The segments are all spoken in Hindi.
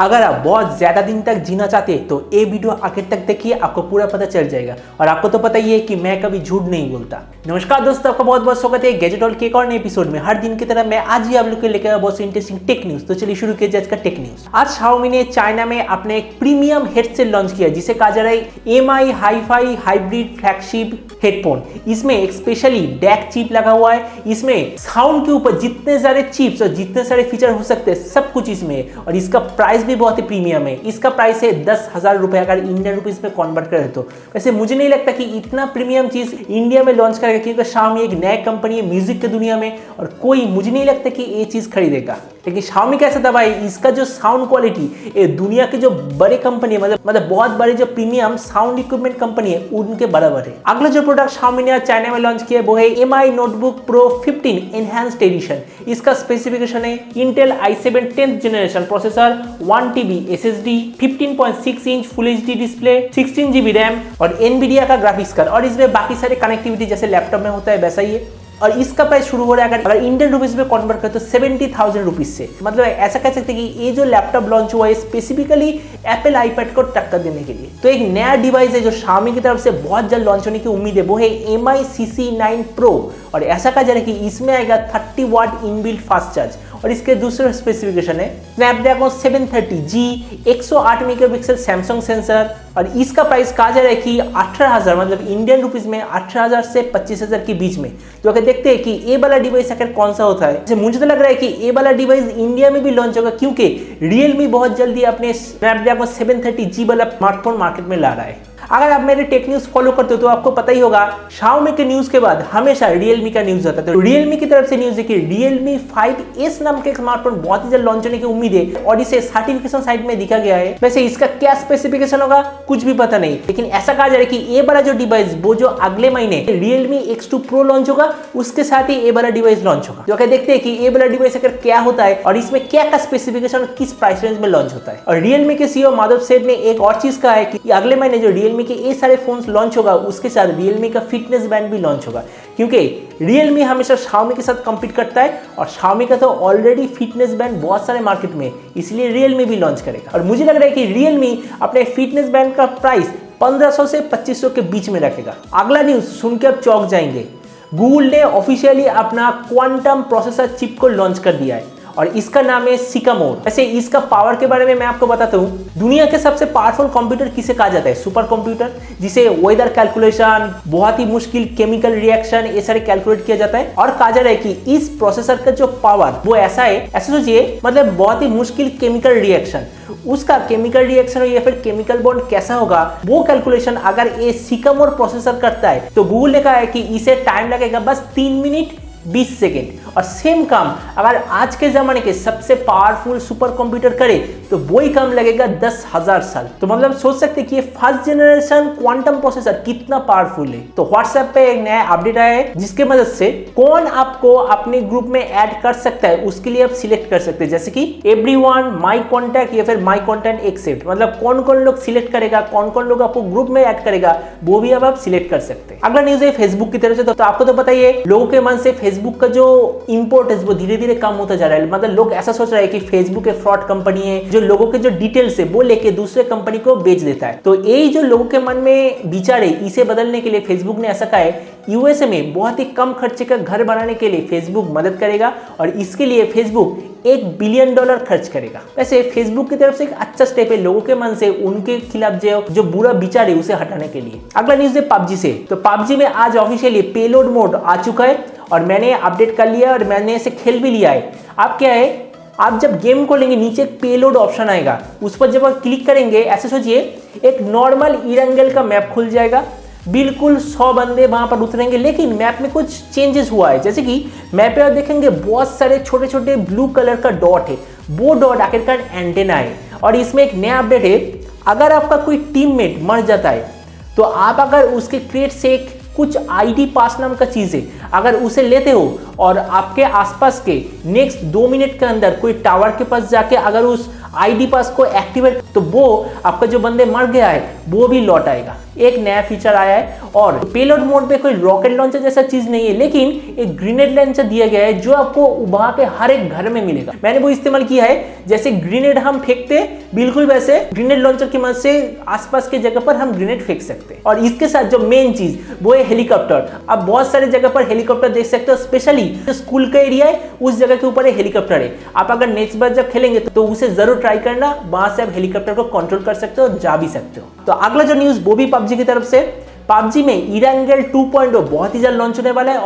अगर आप बहुत ज़्यादा दिन तक जीना चाहते हैं तो ये वीडियो आखिर तक देखिए, आपको पूरा पता चल जाएगा। और आपको तो पता ही है कि मैं कभी झूठ नहीं बोलता। नमस्कार दोस्तों, आपका बहुत बहुत स्वागत है गैजेट वर्ल्ड के एक और नए एपिसोड में। हर दिन की तरह मैं आज ही आप लोग के लेकर आया बहुत इंटरेस्टिंग टेक न्यूज़। तो चलिए शुरू किया जाए आज का टेक न्यूज़। आज xiaomi ने चाइना में अपने एक प्रीमियम हेडसेट लॉन्च किया जिसे कहा जा रहा है MI hi-fi hybrid flagship headphone. इसमें एक स्पेशली डैक चिप लगा हुआ है। इसमें साउंड के ऊपर जितने सारे चिप्स और जितने सारे फीचर हो सकते हैं सब कुछ इसमें है। और इसका प्राइस भी बहुत ही प्रीमियम है। इसका प्राइस है 10,000 रुपए, अगर इंडियन रुपीज में कन्वर्ट करें तो। वैसे मुझे नहीं लगता कि इतना प्रीमियम चीज इंडिया में लॉन्च करेगा, क्योंकि xiaomi एक नया कंपनी है म्यूजिक के दुनिया में और कोई मुझे नहीं लगता कि ये चीज खरीदेगा। लेकिन xiaomi कैसा था भाई, इसका जो साउंड क्वालिटी ये दुनिया के जो बड़े कंपनी है, मतलब बहुत बड़े जो प्रीमियम साउंड इक्विपमेंट कंपनी है उनके बराबर है। अगला जो प्रोडक्ट xiaomi ने चाइना में लॉन्च किया वो है MI notebook pro 15 enhanced edition. इसका स्पेसिफिकेशन है Intel i7 10th generation processor, 1TB SSD, 15.6 inch full HD display, 16GB RAM और NVIDIA का ग्राफिक्स कार्ड। और इसमें बाकी सारे कनेक्टिविटी जैसे लैपटॉप में होता है वैसा ही है। और इसका प्राइस शुरू हो रहा है अगर इंडियन रुपीज में कन्वर्ट करें तो 70,000 रुपीज से। मतलब ऐसा कह सकते हैं कि ये जो लैपटॉप लॉन्च हुआ है स्पेसिफिकली एप्पल आईपैड को टक्कर देने के लिए। तो एक नया डिवाइस है जो xiaomi की तरफ से बहुत जल्द लॉन्च होने की उम्मीद है, वो है MI CC9 Pro। और ऐसा कहा जा रहा है कि इसमें आएगा 30 वाट इनबिल्ट फास्ट चार्ज। और इसके दूसरे स्पेसिफिकेशन है Snapdragon 730G, 108 megapixel Samsung sensor. और इसका प्राइस कहा जा रहा है कि 18,000, मतलब इंडियन रुपीज में 18,000 से 25,000 के बीच में। तो अगर देखते हैं कि ये वाला डिवाइस आखिर कौन सा होता है। मुझे तो लग रहा है कि ये वाला डिवाइस इंडिया में भी लॉन्च होगा, क्योंकि Realme बहुत जल्दी अपने स्नैपड्रैगन 730G वाला स्मार्टफोन मार्केट में ला रहा है। अगर आप मेरे टेक न्यूज़ फॉलो करते हो तो आपको पता ही होगा xiaomi के न्यूज़ के बाद हमेशा Realme का न्यूज़ आता है। तो Realme की तरफ से न्यूज़ है कि Realme 5S नाम के स्मार्टफोन बहुत ही जल्द लॉन्च होने की उम्मीद है और इसे सर्टिफिकेशन साइट में दिखा गया है। वैसे इसका क्या स्पेसिफिकेशन होगा कुछ भी पता नहीं, लेकिन ऐसा कहा जा रहा है कि ये वाला जो डिवाइस वो जो अगले महीने Realme X2 Pro लॉन्च होगा उसके साथ ही ये वाला डिवाइस लॉन्च होगा। तो देखते हैं कि ये वाला डिवाइस अगर क्या होता है और इसमें क्या क्या स्पेसिफिकेशन किस प्राइस रेंज में लॉन्च होता है। और Realme के CEO माधव सेठ ने एक और चीज कहा है कि अगले महीने जो Realme के ये सारे फोन्स लॉन्च होगा उसके साथ Realme का फिटनेस बैंड भी लॉन्च होगा, क्योंकि Realme हमेशा xiaomi के साथ कम्पीट करता है और xiaomi का तो ऑलरेडी फिटनेस बैंड बहुत सारे मार्केट में, इसलिए Realme भी लॉन्च करेगा। और मुझे लग रहा है कि Realme अपने फिटनेस बैंड का प्राइस 1500 से 2500 के बीच में रखेगा। अगला न्यूज सुन के आप चौंक जाएंगे, गूगल ने ऑफिशियली अपना क्वांटम प्रोसेसर चिप को लॉन्च कर दिया है और इसका नाम है सिकामोर। वैसे इसका पावर के बारे में मैं आपको बताता हूँ। दुनिया के सबसे पावरफुल कंप्यूटर किसे कहा जाता है? सुपर कंप्यूटर, जिसे वेदर कैलकुलेशन, बहुत ही मुश्किल केमिकल रिएक्शन ये सारे कैलकुलेट किया जाता है। और कहा जा रहा है कि इस प्रोसेसर का जो पावर वो ऐसा है, ऐसा सोचिए मतलब बहुत ही मुश्किल केमिकल रिएक्शन, उसका केमिकल रिएक्शन या फिर केमिकल बॉन्ड कैसा होगा वो कैलकुलेशन अगर ये सिकामोर प्रोसेसर करता है तो गूगल ने कहा है कि इसे टाइम लगेगा बस 3 मिनट 20 सेकेंड। और सेम काम अगर आज के जमाने के सबसे पावरफुल सुपर कंप्यूटर करे तो वही काम लगेगा 10,000 साल। तो मतलब सोच सकते कि ये फर्स्ट जनरेशन क्वांटम प्रोसेसर कितना पावरफुल है। तो व्हाट्सएप पे एक नया अपडेट आया है जिसके मदद से कौन आपको अपने ग्रुप में ऐड कर सकता है उसके लिए आप सिलेक्ट कर सकते हैं, जैसे कि एवरीवन, माई कॉन्टैक्ट या फिर माई कॉन्टैक्ट एक्सेप्ट। मतलब कौन कौन लोग सिलेक्ट करेगा, कौन कौन लोग आपको ग्रुप में ऐड करेगा वो भी अब आप सिलेक्ट कर सकते हैं। अगला न्यूज है फेसबुक की तरफ से। तो आपको तो पता ही है लोगों के मन से फेसबुक का जो इंपोर्टेंस वो धीरे धीरे कम होता जा रहा है। मतलब लोग ऐसा सोच रहे हैं कि फेसबुक एक फ्रॉड कंपनी है जो लोगों के जो डिटेल्स है वो लेके दूसरे कंपनी को बेच देता है। तो यही जो लोगों के मन में विचार है इसे बदलने के लिए फेसबुक ने ऐसा कहा है यूएसए में बहुत ही कम खर्चे का घर बनाने के लिए फेसबुक मदद करेगा और इसके लिए फेसबुक $1 बिलियन खर्च करेगा। वैसे फेसबुक की तरफ से एक अच्छा स्टेप है लोगों के मन से उनके खिलाफ जो बुरा विचार है उसे हटाने के लिए। अगला न्यूज है PUBG से। तो PUBG में आज ऑफिशियली पेलोड मोड आ चुका है और मैंने अपडेट कर लिया और मैंने इसे खेल भी लिया है। अब क्या है, आप जब गेम को लेंगे नीचे एक पेलोड ऑप्शन आएगा, उस पर जब आप क्लिक करेंगे ऐसे सोचिए एक नॉर्मल इरेंगल का मैप खुल जाएगा। बिल्कुल 100 बंदे वहां पर उतरेंगे, लेकिन मैप में कुछ चेंजेस हुआ है। जैसे कि मैप पे आप देखेंगे बहुत सारे छोटे छोटे ब्लू कलर का डॉट है, वो डॉट आखिरकार एंटेना है। और इसमें एक नया अपडेट है, अगर आपका कोई टीममेट मर जाता है तो आप अगर उसके क्रेट से एक कुछ ID पास नाम का चीज है, अगर उसे लेते हो और आपके आसपास के नेक्स्ट 2 मिनट के अंदर कोई टावर के पास जाके अगर उस आईडी पास को एक्टिवेट, तो वो आपका जो बंदे मर गया है वो भी लौट आएगा। एक नया फीचर आया है और पेलोड मोड पे कोई रॉकेट लॉन्चर जैसा चीज नहीं है, लेकिन एक ग्रेनेड लॉन्चर दिया गया है जो आपको उबा के हर एक घर में मिलेगा। मैंने वो इस्तेमाल किया है, जैसे ग्रेनेड हम फेंकते बिल्कुल वैसे ग्रेनेड लॉन्चर की मदद से आसपास के जगह पर हम ग्रेनेड फेंक सकते हैं। और इसके साथ जो मेन चीज वो है हेलीकॉप्टर। अब बहुत सारे जगह पर हेलीकॉप्टर देख सकते हो, स्पेशली जो स्कूल का एरिया है उस जगह के ऊपर हेलीकॉप्टर है। आप अगर नेक्स्ट बार जब खेलेंगे तो उसे जरूर ट्राई करना, वहां से आप हेलीकॉप्टर को कंट्रोल कर सकते हो, जा भी सकते हो। तो अगला जो न्यूज वो भी PUBG की तरफ से, PUBG में erangle 2.0 बहुत ही जल्द लॉन्च होने वाला है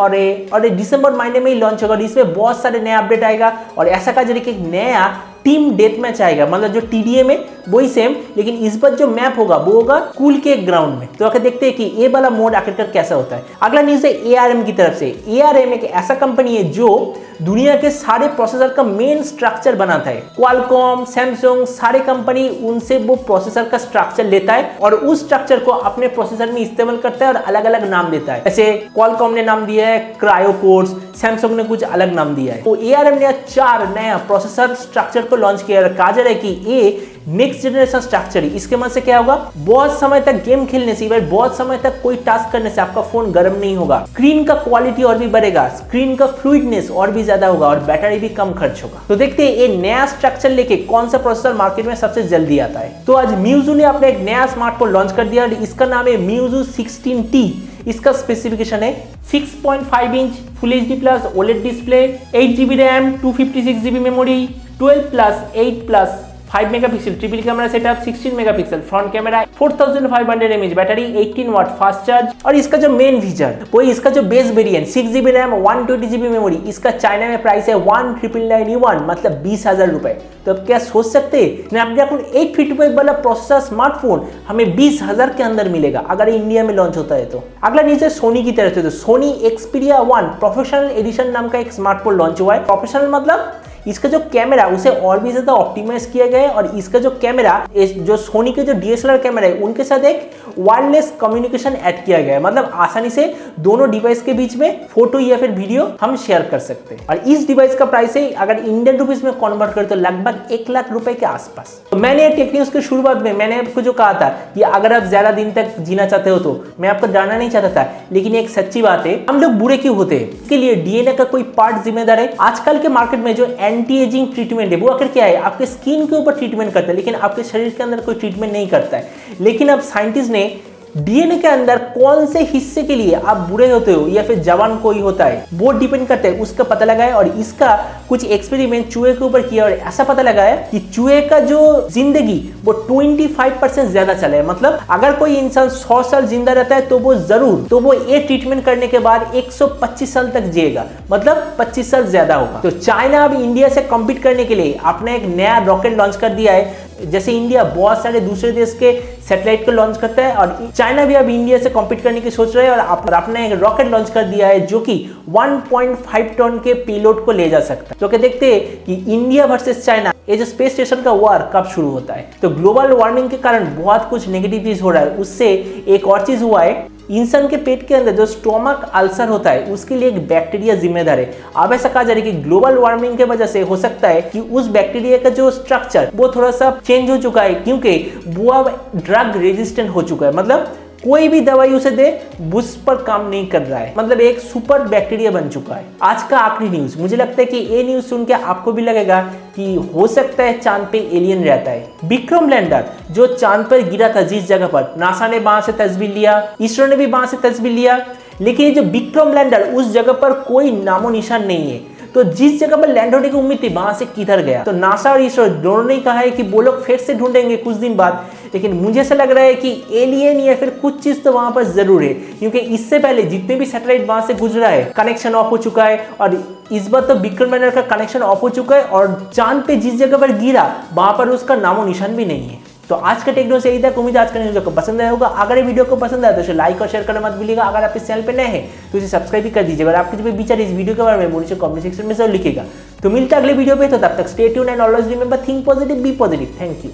और दिसंबर महीने में ही लॉन्च होगा। इसमें बहुत सारे नए अपडेट आएगा और ऐसा कहा जा रहा है कि नया टीम डेथ मैच आएगा, मतलब जो TDM है वही सेम, लेकिन इस बार जो मैप होगा वो होगा स्कूल के ग्राउंड में। तो आकर देखते हैं कि ये वाला मोड आखिरकार कैसा होता है। अगला न्यूज है ARM की तरफ से। ARM एक ऐसा कंपनी है जो दुनिया के सारे प्रोसेसर का मेन स्ट्रक्चर बनाता है। क्वालकॉम, सैमसंग, सारे कंपनी उनसे वो प्रोसेसर का स्ट्रक्चर लेता है और उस स्ट्रक्चर को अपने प्रोसेसर में इस्तेमाल करता है और अलग अलग नाम देता है। जैसे क्वालकॉम ने नाम दिया है क्रायो कोर्स, सैमसंग ने कुछ अलग नाम दिया है। तो ARM ने 4 नया प्रोसेसर स्ट्रक्चर को लॉन्च किया है। कहा जा रहा है कि ये नेक्स्ट जनरेशन स्ट्रक्चर है। इसके मदद से क्या होगा, बहुत समय तक गेम खेलने से, बहुत समय तक कोई टास्क करने से आपका फोन गर्म नहीं होगा, स्क्रीन का क्वालिटी और भी बढ़ेगा, स्क्रीन का फ्लूइडनेस और भी ज्यादा होगा और बैटरी भी कम खर्च होगा। तो देखते हैं ये नया स्ट्रक्चर लेके कौन सा प्रोसेसर मार्केट में सबसे जल्दी आता है। तो आज Meizu ने अपने एक नया स्मार्टफोन लॉन्च कर दिया और इसका नाम है Meizu 16T। इसका स्पेसिफिकेशन है 6.5 inch full HD plus OLED display, 8GB RAM, 256GB memory, 12+8+5 megapixel triple camera setup, 16 megapixel front camera, 4500 mAh battery, 18 watt fast charge. और इसका जो मेन फीचर वो इसका जो base variant 6GB RAM 120GB memory, इसका चाइना में प्राइस है 1999, मतलब 20,000 रुपए। तो अब क्या सोच सकते हैं, स्नैपड्रैगन 855 वाला प्रोसेसर स्मार्टफोन हमें 20,000 के अंदर मिलेगा अगर इंडिया में लॉन्च होता है तो। अगला न्यूज है सोनी की तरफ से। तो सोनी xperia 1 प्रोफेशनल एडिशन नाम का एक स्मार्टफोन लॉन्च हुआ है। प्रोफेशनल मतलब इसका जो कैमरा उसे और भी ज्यादा ऑप्टिमाइज किया गया है और इसका जो कैमरा जो सोनी के जो DSLR कैमरा है उनके साथ एक वायरलेस कम्युनिकेशन ऐड किया गया है, मतलब आसानी से दोनों डिवाइस के बीच में फोटो या फिर वीडियो हम शेयर कर सकते हैं। और इस डिवाइस का प्राइस है अगर इंडियन रुपीज में कन्वर्ट करें तो लगभग 1 लाख रुपए के आसपास। तो मैंने टेक्न्यूज के शुरुआत में मैंने आपको जो कहा था कि अगर आप ज्यादा दिन तक जीना चाहते हो तो मैं आपको डराना नहीं चाहता था, लेकिन एक सच्ची बात है, हम लोग बुरे क्यों होते हैं इसके लिए DNA का कोई पार्ट जिम्मेदार है। आजकल के मार्केट में जो एंटी एजिंग ट्रीटमेंट है वो आखिर क्या है, आपके स्किन के ऊपर ट्रीटमेंट करता है लेकिन आपके शरीर के अंदर कोई ट्रीटमेंट नहीं करता है। लेकिन अब साइंटिस्ट ने DNA के अंदर कौन से हिस्से के लिए आप बुरे होते हो या फिर जवान कोई होता है वो डिपेंड करता है, उसका पता लगाया और इसका कुछ एक्सपेरिमेंट चूहे के ऊपर किया और ऐसा पता लगाया कि चूहे का जो जिंदगी वो 25% ज्यादा चला है। मतलब अगर कोई इंसान 100 साल जिंदा रहता है तो वो ये ट्रीटमेंट करने के बाद 125 साल तक जिएगा, मतलब 25 साल ज्यादा होगा। तो चाइना अब इंडिया से कम्पीट करने के लिए अपना एक नया रॉकेट लॉन्च कर दिया है। जैसे इंडिया बहुत सारे दूसरे देश के सैटेलाइट को लॉन्च करता है और चाइना भी अब इंडिया से कॉम्पीट करने की सोच रहा है और अपने एक रॉकेट लॉन्च कर दिया है जो कि 1.5 टन के पेलोड को ले जा सकता है। तो क्या देखते हैं कि इंडिया वर्सेस चाइना ये जो स्पेस स्टेशन का वॉर कब शुरू होता है। तो ग्लोबल वार्मिंग के कारण बहुत कुछ नेगेटिव चीज हो रहा है, उससे एक और चीज हुआ है, इंसान के पेट के अंदर जो स्टोमक अल्सर होता है उसके लिए एक बैक्टीरिया जिम्मेदार है। अब ऐसा कहा जा रहा है कि ग्लोबल वार्मिंग के वजह से हो सकता है कि उस बैक्टीरिया का जो स्ट्रक्चर वो थोड़ा सा चेंज हो चुका है क्योंकि वो अब ड्रग रेजिस्टेंट हो चुका है, मतलब कोई भी दवाई उसे दे उस पर काम नहीं कर रहा है, मतलब एक सुपर बैक्टीरिया बन चुका है। आज का आखिरी न्यूज, मुझे लगता है कि ये न्यूज सुन के आपको भी लगेगा कि हो सकता है चांद पे एलियन रहता है। विक्रम लैंडर जो चांद पर गिरा था जिस जगह पर, नासा ने वहां से तस्वीर लिया, इसरो ने भी वहां से तस्वीर लिया, लेकिन ये जो विक्रम लैंडर उस जगह पर कोई नामो निशान नहीं है। तो जिस जगह पर लैंड होने की उम्मीद थी वहां से किधर गया। तो नासा और इसरो दोनों ने कहा है कि वो लोग फिर से ढूंढेंगे कुछ दिन बाद, लेकिन मुझे ऐसा लग रहा है कि एलियन या फिर कुछ चीज तो वहां पर जरूर है, क्योंकि इससे पहले जितने भी सैटेलाइट वहां से गुजरा है कनेक्शन ऑफ हो चुका है और इस बार तो विक्रम लैंडर का कनेक्शन ऑफ हो चुका है और चांद पे जिस जगह पर गिरा वहां पर उसका नामो निशान भी नहीं है। तो आज का टेक्नो से यही था, उम्मीद आज का न्यूज़ आपको पसंद आया होगा। अगर ये वीडियो को पसंद आया तो इसे लाइक और शेयर करना मत भूलिएगा। अगर आप इस चैनल पे नए हैं तो इसे सब्सक्राइब भी कर दीजिएगा और आपके जो भी विचार इस वीडियो के बारे में मुझे कमेंट सेक्शन में जरूर लिखिएगा। तो मिलता है अगले वीडियो पे, तो तब तक stay tuned and always remember think positive be positive. Thank you.